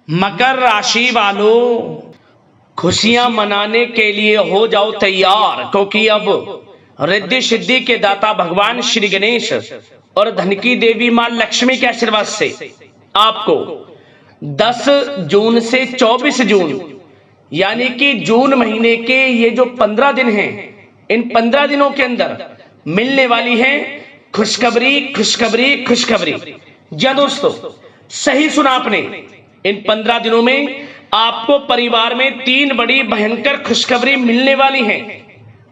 मकर राशि वालों, खुशियां मनाने के लिए हो जाओ तैयार, क्योंकि अब रिद्धि सिद्धि के दाता भगवान श्री गणेश और धन की देवी मां लक्ष्मी के आशीर्वाद से आपको 10 जून से 24 जून यानी कि जून महीने के ये जो 15 दिन हैं, इन 15 दिनों के अंदर मिलने वाली है खुशखबरी खुशखबरी खुशखबरी। जी दोस्तों, सही सुना आपने। इन 15 दिनों में आपको परिवार में 3 बड़ी भयंकर खुशखबरी मिलने वाली हैं।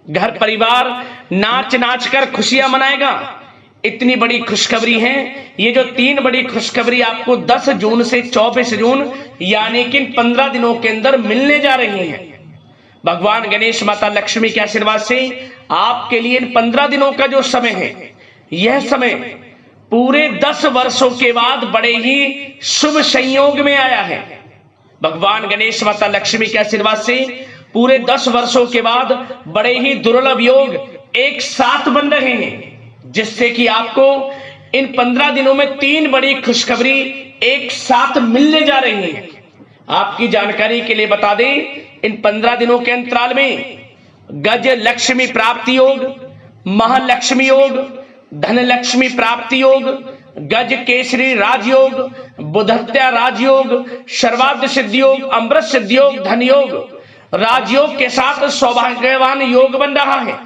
घर परिवार नाच नाच कर खुशियां मनाएगा। इतनी बड़ी खुशखबरी है। ये जो 3 बड़ी खुशखबरी आपको 10 जून से 24 जून यानी कि 15 दिनों के अंदर मिलने जा रही हैं। भगवान गणेश माता लक्ष्मी के आशीर्वाद से आपके लिए इन 15 दिनों का जो समय है, यह समय पूरे 10 वर्षों के बाद बड़े ही शुभ संयोग में आया है। भगवान गणेश माता लक्ष्मी के आशीर्वाद से पूरे 10 वर्षों के बाद बड़े ही दुर्लभ योग एक साथ बन रहे हैं, जिससे कि आपको इन 15 दिनों में 3 बड़ी खुशखबरी एक साथ मिलने जा रही हैं। आपकी जानकारी के लिए बता दें, इन 15 दिनों के अंतराल में गज लक्ष्मी प्राप्ति योग, महालक्ष्मी योग, धन लक्ष्मी प्राप्ति योग, गज केसरी राजयोग, बुधत्या राजयोग, सर्वार्थ सिद्धि योग, अमृत सिद्धि योग, धन योग, राजयोग के साथ सौभाग्यवान योग बन रहा है,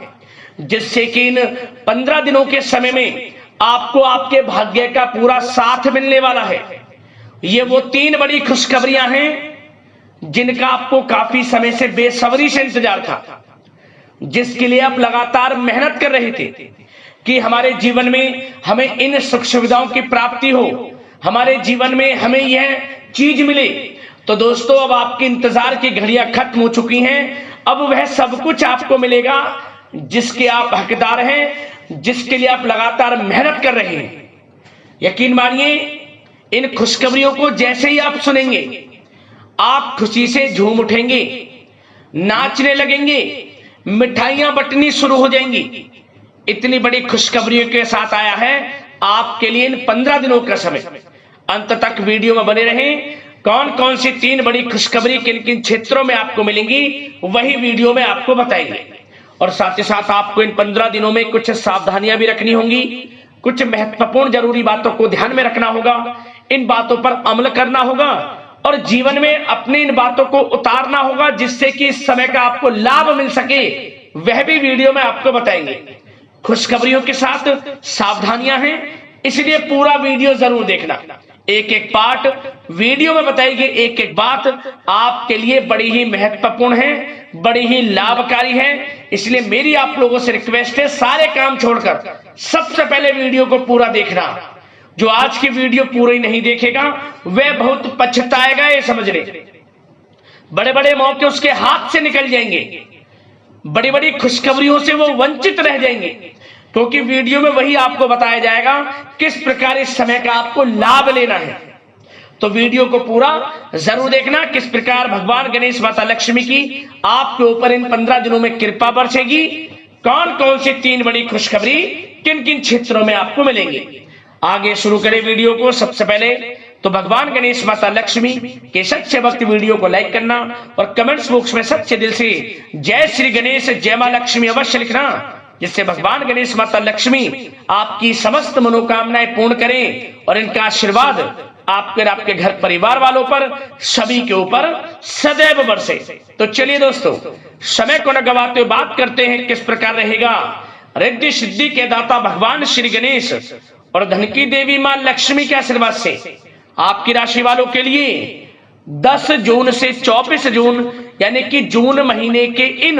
जिससे कि इन 15 दिनों के समय में आपको आपके भाग्य का पूरा साथ मिलने वाला है। ये वो 3 बड़ी खुशखबरियां हैं जिनका आपको काफी समय से बेसब्री से इंतजार था, जिसके लिए आप लगातार मेहनत कर रहे थे कि हमारे जीवन में हमें इन सुख सुविधाओं की प्राप्ति हो, हमारे जीवन में हमें यह चीज मिले। तो दोस्तों, अब आपके इंतजार की घड़ियां खत्म हो चुकी हैं। अब वह सब कुछ आपको मिलेगा जिसके आप हकदार हैं, जिसके लिए आप लगातार मेहनत कर रहे हैं। यकीन मानिए, इन खुशखबरियों को जैसे ही आप सुनेंगे, आप खुशी से झूम उठेंगे, नाचने लगेंगे, मिठाइयां बंटनी शुरू हो जाएंगी। इतनी बड़ी खुशखबरियों के साथ आया है आपके लिए इन 15 दिनों का समय। अंत तक वीडियो में बने रहें। कौन कौन सी 3 बड़ी खुशखबरी किन किन क्षेत्रों में आपको मिलेंगी, वही वीडियो में आपको बताएंगे। और साथ ही साथ आपको इन 15 दिनों में कुछ सावधानियां भी रखनी होंगी, कुछ महत्वपूर्ण जरूरी बातों को ध्यान में रखना होगा, इन बातों पर अमल करना होगा और जीवन में अपनी इन बातों को उतारना होगा, जिससे कि इस समय का आपको लाभ मिल सके। वह भी वीडियो में आपको बताएंगे। खुशखबरियों के साथ सावधानियां हैं, इसलिए पूरा वीडियो जरूर देखना। एक एक पार्ट वीडियो में बताई गई एक एक बात आपके लिए बड़ी ही महत्वपूर्ण है, बड़ी ही लाभकारी है। इसलिए मेरी आप लोगों से रिक्वेस्ट है, सारे काम छोड़कर सबसे पहले वीडियो को पूरा देखना। जो आज की वीडियो पूरी नहीं देखेगा वह बहुत पछताएगा, ये समझ ले। बड़े बड़े मौके उसके हाथ से निकल जाएंगे, बड़ी बड़ी खुशखबरियों से वो वंचित रह जाएंगे, क्योंकि वीडियो में वही आपको बताया जाएगा किस प्रकार इस समय का आपको लाभ लेना है। तो वीडियो को पूरा जरूर देखना, किस प्रकार भगवान गणेश माता लक्ष्मी की आपके ऊपर इन 15 दिनों में कृपा बरसेगी, कौन कौन सी 3 बड़ी खुशखबरी किन किन क्षेत्रों में आपको मिलेंगी। आगे शुरू करें वीडियो को। सबसे पहले तो भगवान गणेश माता लक्ष्मी के सच्चे भक्त वीडियो को लाइक करना और कमेंट्स बॉक्स में सच्चे दिल से जय श्री गणेश जय मां लक्ष्मी अवश्य लिखना, जिससे भगवान गणेश माता लक्ष्मी आपकी समस्त मनोकामनाएं पूर्ण करें और इनका आशीर्वाद आपके और आपके घर परिवार वालों पर सभी के ऊपर सदैव बरसे। तो चलिए दोस्तों, समय को न गवाते हुए बात करते हैं किस प्रकार रहेगा रिद्धि सिद्धि के दाता भगवान श्री गणेश और धन की देवी मां लक्ष्मी के आशीर्वाद से आपकी राशि वालों के लिए 10 जून से 24 जून यानी कि जून महीने के इन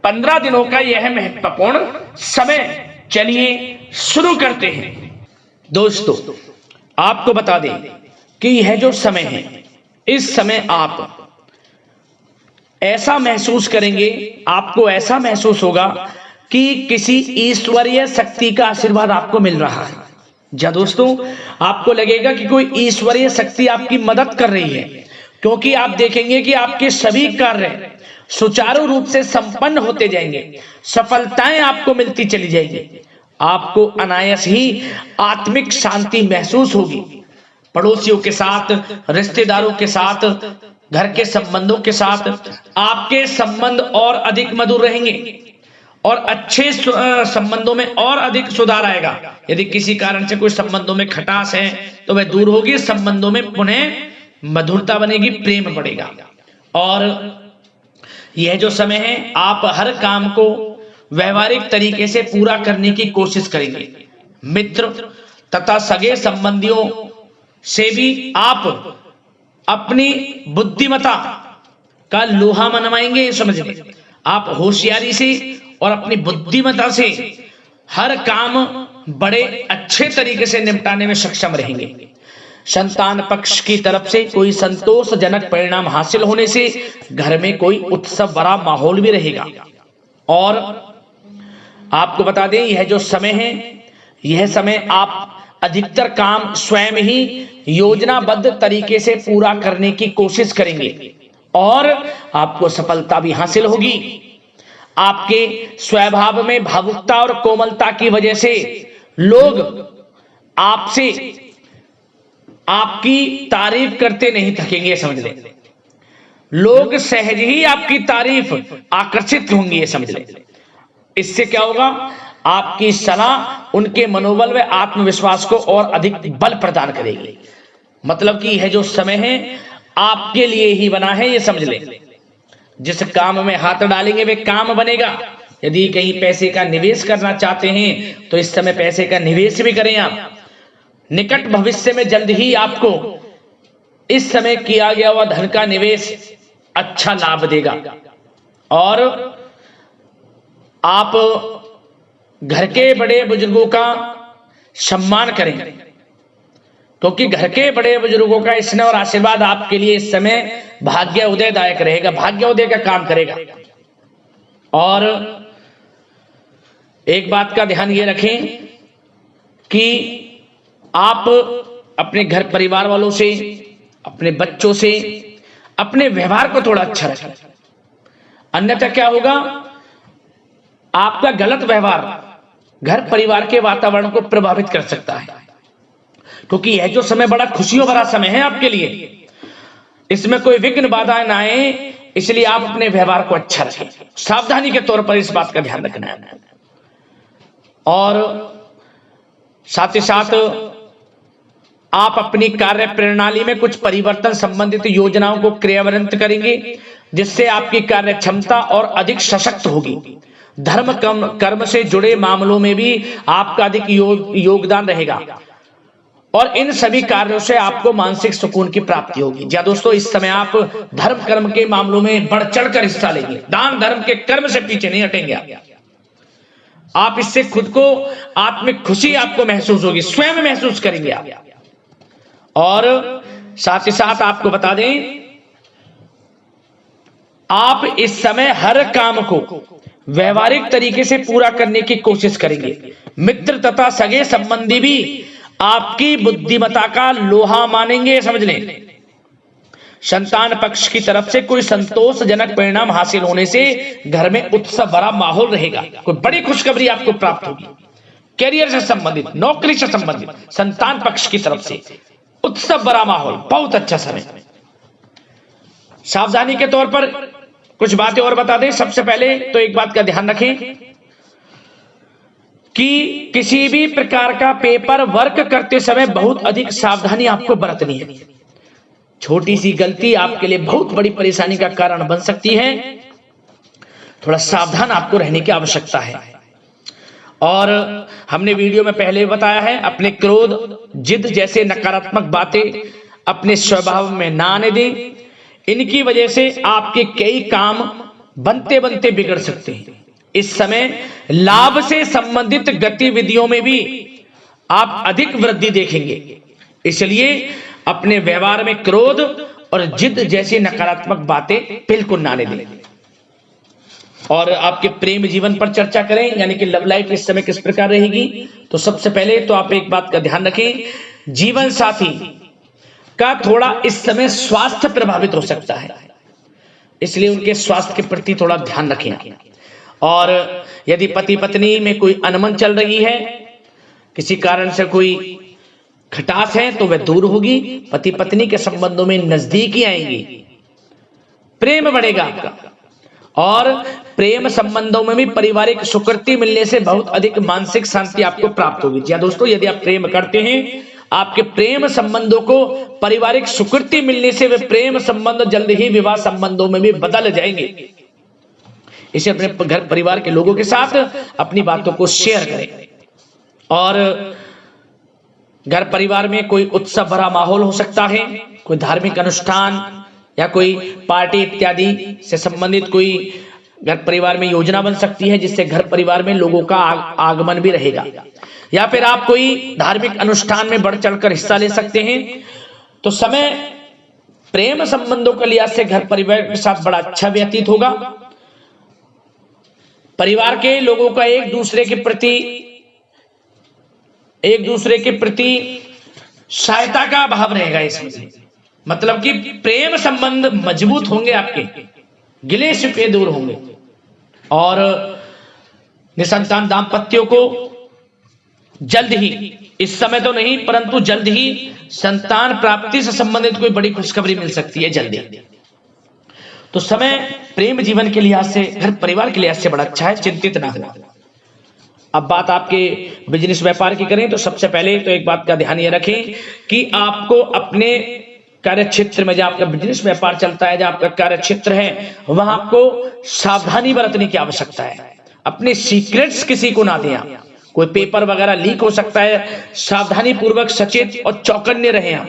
15 दिनों का यह महत्वपूर्ण समय। चलिए शुरू करते हैं। दोस्तों, आपको बता दें कि यह जो समय है, इस समय आप ऐसा महसूस करेंगे, आपको ऐसा महसूस होगा कि किसी ईश्वरीय शक्ति का आशीर्वाद आपको मिल रहा है। जी दोस्तों, आपको लगेगा कि कोई ईश्वरीय शक्ति आपकी मदद कर रही है, क्योंकि आप देखेंगे कि आपके सभी कार्य सुचारू रूप से संपन्न होते जाएंगे, सफलताएं आपको मिलती चली जाएंगी, आपको अनायास ही आत्मिक शांति महसूस होगी। पड़ोसियों के साथ, रिश्तेदारों के साथ, घर के संबंधों के साथ आपके संबंध और अधिक मधुर रहेंगे और अच्छे संबंधों में और अधिक सुधार आएगा। यदि किसी कारण से कोई संबंधों में खटास है तो वह दूर होगी, संबंधों में पुनः मधुरता बनेगी, प्रेम बढ़ेगा। और यह जो समय है आप हर काम को व्यवहारिक तरीके से पूरा करने की कोशिश करेंगे। मित्र तथा सगे संबंधियों से भी आप अपनी बुद्धिमत्ता का लोहा मनवाएंगे। समझिए, आप होशियारी से और अपनी बुद्धिमत्ता से हर काम बड़े अच्छे तरीके से निपटाने में सक्षम रहेंगे। संतान पक्ष की तरफ से कोई संतोषजनक परिणाम हासिल होने से घर में कोई उत्सव भरा माहौल भी रहेगा। और आपको बता दें, यह जो समय है, यह समय आप अधिकतर काम स्वयं ही योजनाबद्ध तरीके से पूरा करने की कोशिश करेंगे और आपको सफलता भी हासिल होगी। आपके स्वभाव में भावुकता और कोमलता की वजह से लोग आपसे आपकी तारीफ करते नहीं थकेंगे। समझ लें, लोग सहज ही आपकी तारीफ आकर्षित होंगे। समझ लें, इससे क्या होगा, आपकी सलाह उनके मनोबल व आत्मविश्वास को और अधिक बल प्रदान करेगी। मतलब कि यह जो समय है आपके लिए ही बना है, ये समझ लें। जिस काम में हाथ डालेंगे वे काम बनेगा। यदि कहीं पैसे का निवेश करना चाहते हैं तो इस समय पैसे का निवेश भी करें आप। निकट भविष्य में जल्द ही आपको इस समय किया गया हुआ धन का निवेश अच्छा लाभ देगा। और आप घर के बड़े बुजुर्गों का सम्मान करें, क्योंकि घर के बड़े बुजुर्गों का स्नेह और आशीर्वाद आपके लिए इस समय भाग्य उदयदायक रहेगा, भाग्य उदय का काम करेगा। और एक बात का ध्यान ये रखें कि आप अपने घर परिवार वालों से, अपने बच्चों से अपने व्यवहार को थोड़ा अच्छा रखें। अन्यथा क्या होगा, आपका गलत व्यवहार घर परिवार के वातावरण को प्रभावित कर सकता है। क्योंकि यह जो समय बड़ा खुशियों भरा समय है आपके लिए, इसमें कोई विघ्न बाधा ना आए, इसलिए आप अपने व्यवहार को अच्छा रखें। सावधानी के तौर पर इस बात का ध्यान रखना है। और साथ ही साथ आप अपनी कार्य प्रणाली में कुछ परिवर्तन संबंधित योजनाओं को क्रियान्वित करेंगे, जिससे आपकी कार्य क्षमता और अधिक सशक्त होगी। धर्म कर्म से जुड़े मामलों में भी आपका अधिक योगदान रहेगा और इन सभी कार्यों से आपको मानसिक सुकून की प्राप्ति होगी। जी दोस्तों, इस समय आप धर्म कर्म के मामलों में बढ़ चढ़कर हिस्सा लेंगे। दान धर्म के कर्म से पीछे नहीं हटेंगे आप। इससे खुद को आत्मिक खुशी आपको महसूस होगी, स्वयं महसूस करेंगे आप। और साथ ही साथ आपको बता दें, आप इस समय हर काम को व्यवहारिक तरीके से पूरा करने की कोशिश करेंगे। मित्र तथा सगे संबंधी भी आपकी बुद्धिमत्ता का लोहा मानेंगे। समझ लें, संतान पक्ष की तरफ से कोई संतोषजनक परिणाम हासिल होने से घर में उत्सव भरा माहौल रहेगा। कोई बड़ी खुशखबरी आपको प्राप्त होगी। कैरियर से संबंधित, नौकरी से संबंधित, संतान पक्ष की तरफ से उत्सव भरा माहौल, बहुत अच्छा समय। सावधानी के तौर पर कुछ बातें और बता दें। सबसे पहले तो एक बात का ध्यान रखें कि किसी भी प्रकार का पेपर वर्क करते समय बहुत अधिक सावधानी आपको बरतनी है। छोटी सी गलती आपके लिए बहुत बड़ी परेशानी का कारण बन सकती है। थोड़ा सावधान आपको रहने की आवश्यकता है। और हमने वीडियो में पहले बताया है, अपने क्रोध, जिद जैसे नकारात्मक बातें अपने स्वभाव में ना आने दें। इनकी वजह से आपके कई काम बनते बनते बिगड़ सकते हैं। इस समय लाभ से संबंधित गतिविधियों में भी आप अधिक वृद्धि देखेंगे, इसलिए अपने व्यवहार में क्रोध और जिद जैसी नकारात्मक बातें बिल्कुल ना आने दें। और आपके प्रेम जीवन पर चर्चा करें, यानी कि लव लाइफ इस समय किस प्रकार रहेगी। तो सबसे पहले तो आप एक बात का ध्यान रखें, जीवन साथी का थोड़ा इस समय स्वास्थ्य प्रभावित हो सकता है, इसलिए उनके स्वास्थ्य के प्रति थोड़ा ध्यान रखें। और यदि पति पत्नी में कोई अनबन चल रही है, किसी कारण से कोई खटास है तो वह दूर होगी, पति पत्नी के संबंधों में नजदीकी आएंगी, प्रेम बढ़ेगा आपका, और प्रेम संबंधों में भी पारिवारिक सुकृति मिलने से बहुत अधिक मानसिक शांति आपको प्राप्त होगी। जी दोस्तों, यदि आप प्रेम करते हैं, आपके प्रेम संबंधों को पारिवारिक सुकृति मिलने से वे प्रेम संबंध जल्द ही विवाह संबंधों में भी बदल जाएंगे। इसे अपने घर परिवार के लोगों के साथ अपनी बातों को शेयर करें। और घर परिवार में कोई उत्सव भरा माहौल हो सकता है, कोई धार्मिक अनुष्ठान या कोई पार्टी इत्यादि से संबंधित कोई घर परिवार में योजना बन सकती है, जिससे घर परिवार में लोगों का आगमन भी रहेगा। या फिर आप कोई धार्मिक अनुष्ठान में बढ़ चढ़कर हिस्सा ले सकते हैं। तो समय प्रेम संबंधों के लिहाज से घर परिवार के साथ बड़ा अच्छा व्यतीत होगा। परिवार के लोगों का एक दूसरे के प्रति सहायता का भाव रहेगा इसमें, मतलब कि प्रेम संबंध मजबूत होंगे, आपके गिले शिकवे दूर होंगे, और निसंतान दाम्पत्यों को जल्द ही, इस समय तो नहीं परंतु जल्द ही संतान प्राप्ति से संबंधित कोई बड़ी खुशखबरी मिल सकती है जल्दी। तो समय प्रेम जीवन के लिहाज से, घर परिवार के लिहाज से बड़ा अच्छा है, चिंतित ना हो। अब बात आपके बिजनेस व्यापार की करें तो सबसे पहले तो एक बात का ध्यान ये रखें कि आपको अपने कार्य क्षेत्र में, जहां आपका बिजनेस व्यापार चलता है, जहां आपका कार्य क्षेत्र है, वहां आपको सावधानी बरतने की आवश्यकता है। अपने सीक्रेट्स किसी को ना दें आप, कोई पेपर वगैरह लीक हो सकता है, सावधानी पूर्वक सचेत और चौकन्ने रहें आप।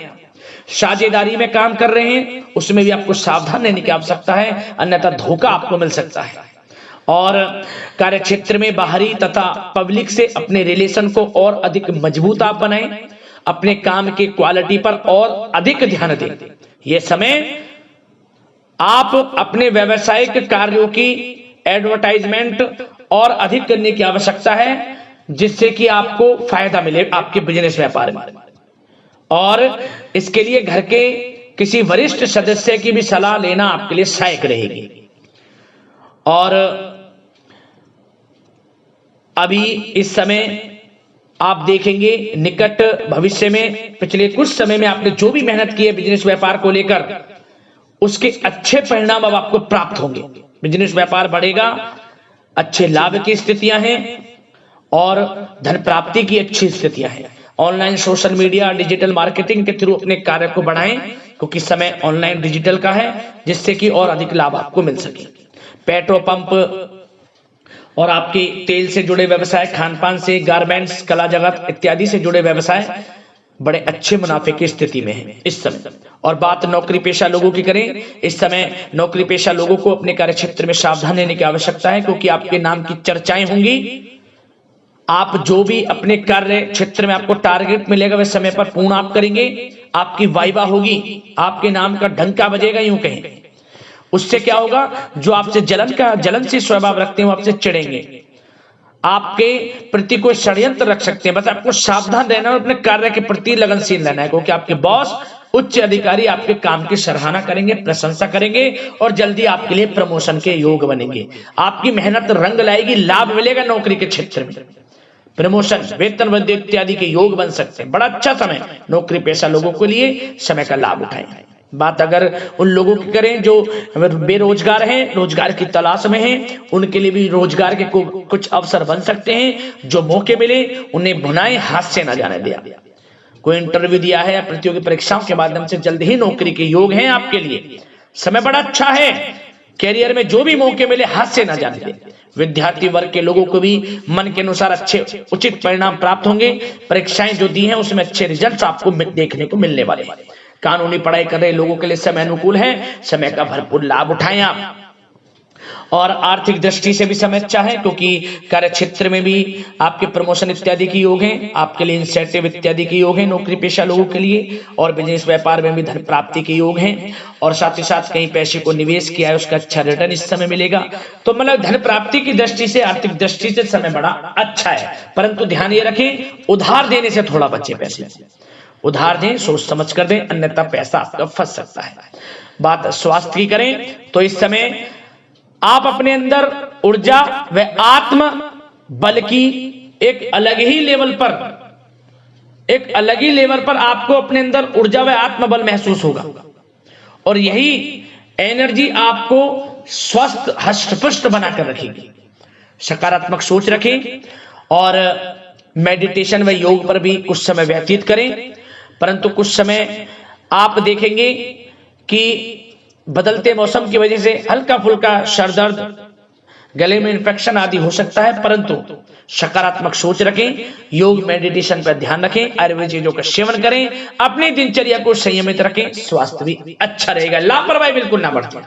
साझेदारी में काम कर रहे हैं उसमें भी आपको सावधान रहने की आवश्यकता है, अन्यथा धोखा आपको मिल सकता है। और कार्य क्षेत्र में बाहरी तथा पब्लिक से अपने रिलेशन को और अधिक मजबूत आप बनाएं, अपने काम की क्वालिटी पर और अधिक ध्यान दें। यह समय आप अपने व्यावसायिक कार्यों की एडवर्टाइजमेंट और अधिक करने की आवश्यकता है, जिससे कि आपको फायदा मिले आपके बिजनेस व्यापार में। और इसके लिए घर के किसी वरिष्ठ सदस्य की भी सलाह लेना आपके लिए सहायक रहेगी। और अभी इस समय आप देखेंगे निकट भविष्य में, पिछले कुछ समय में आपने जो भी मेहनत की है बिजनेस व्यापार को लेकर, उसके अच्छे परिणाम अब आपको प्राप्त होंगे। बिजनेस व्यापार बढ़ेगा, अच्छे लाभ की स्थितियां हैं और धन प्राप्ति की अच्छी स्थितियां हैं। Online social media digital marketing के थ्रू अपने कार्य को बढ़ाएं, क्योंकि समय ऑनलाइन डिजिटल का है, जिससे कि और अधिक लाभ आपको मिल सके। पेट्रोल पंप और आपके तेल से जुड़े व्यवसाय, खान पान से, गारमेंट्स, कला जगत इत्यादि से जुड़े व्यवसाय बड़े अच्छे मुनाफे की स्थिति में है इस समय। और बात नौकरी पेशा लोगों की करें, इस समय नौकरी पेशा लोगों को अपने कार्य क्षेत्र में सावधान रहने की आवश्यकता है, क्योंकि आपके नाम की चर्चाएं होंगी। आप जो भी अपने कार्य क्षेत्र में आपको टारगेट मिलेगा वह समय पर पूर्ण आप करेंगे, आपकी वाइवा होगी, आपके नाम का डंका बजेगा, यूं कहें। उससे क्या होगा, जो आपसे जलनशील स्वभाव रखते हैं वो आपसे चिढ़ेंगे, आपके प्रति कोई षड्यंत्र रख सकते हैं। बस आपको सावधान रहना और अपने कार्य के प्रति लगनशील रहना है, क्योंकि आपके बॉस, उच्च अधिकारी आपके काम की सराहना करेंगे, प्रशंसा करेंगे और जल्दी आपके लिए प्रमोशन के योग बनेंगे। आपकी मेहनत रंग लाएगी, लाभ मिलेगा नौकरी के क्षेत्र में, प्रमोशन, वेतन वृद्धि इत्यादि के योग बन सकते हैं। बड़ा अच्छा समय नौकरी पेशा लोगों के लिए, समय का लाभ उठाएं। बात अगर उन लोगों की करें जो बेरोजगार हैं, रोजगार की तलाश में हैं, उनके लिए भी रोजगार के कुछ अवसर बन सकते हैं। जो मौके मिले उन्हें भुनाएं, हाथ से न जाने दिया। कोई इंटरव्यू दिया है या प्रतियोगी परीक्षाओं के माध्यम से जल्द ही नौकरी के योग हैं आपके लिए, समय बड़ा अच्छा है। कैरियर में जो भी मौके मिले हाथ से न जाने दें। विद्यार्थी वर्ग के लोगों को भी मन के अनुसार अच्छे उचित परिणाम प्राप्त होंगे। परीक्षाएं जो दी हैं उसमें अच्छे रिजल्ट आपको देखने को मिलने वाले हैं। कानूनी पढ़ाई कर रहे लोगों के लिए समय अनुकूल है, समय का भरपूर लाभ उठाएं आप। और आर्थिक दृष्टि से भी समय अच्छा है, क्योंकि कार्य क्षेत्र में भी आपके प्रमोशन इत्यादि की योग हैं, आपके लिए इंसेंटिव इत्यादि के योग हैं नौकरी पेशा लोगों के लिए। और बिजनेस व्यापार में भी धन प्राप्ति के योग हैं, और साथ ही साथ कहीं पैसे को निवेश किया है उसका अच्छा रिटर्न इस समय मिलेगा। तो मतलब धन प्राप्ति की दृष्टि से, आर्थिक दृष्टि से समय बड़ा अच्छा है। परंतु ध्यान ये रखें, उधार देने से थोड़ा बचे। पैसे उधार दें, सोच समझ कर दें, अन्यथा पैसा आपका फंस सकता है। बात स्वास्थ्य की करें तो इस समय आप अपने अंदर ऊर्जा व आत्म बल की एक अलग ही लेवल पर एक अलग ही लेवल पर आपको अपने अंदर ऊर्जा व आत्मबल महसूस होगा और यही एनर्जी आपको स्वस्थ हष्ट-पुष्ट बनाकर रखेगी। सकारात्मक सोच रखें और मेडिटेशन व योग पर भी कुछ समय व्यतीत करें, परंतु कुछ समय आप देखेंगे कि बदलते मौसम की वजह से हल्का फुल्का सर दर्द, गले में इन्फेक्शन आदि हो सकता है, परंतु सकारात्मक सोच रखें, योग मेडिटेशन पर ध्यान रखें, आयुर्वेद चीजों का सेवन करें, अपनी दिनचर्या को संयमित रखें, स्वास्थ्य भी अच्छा रहेगा, लापरवाही बिल्कुल ना बरतें।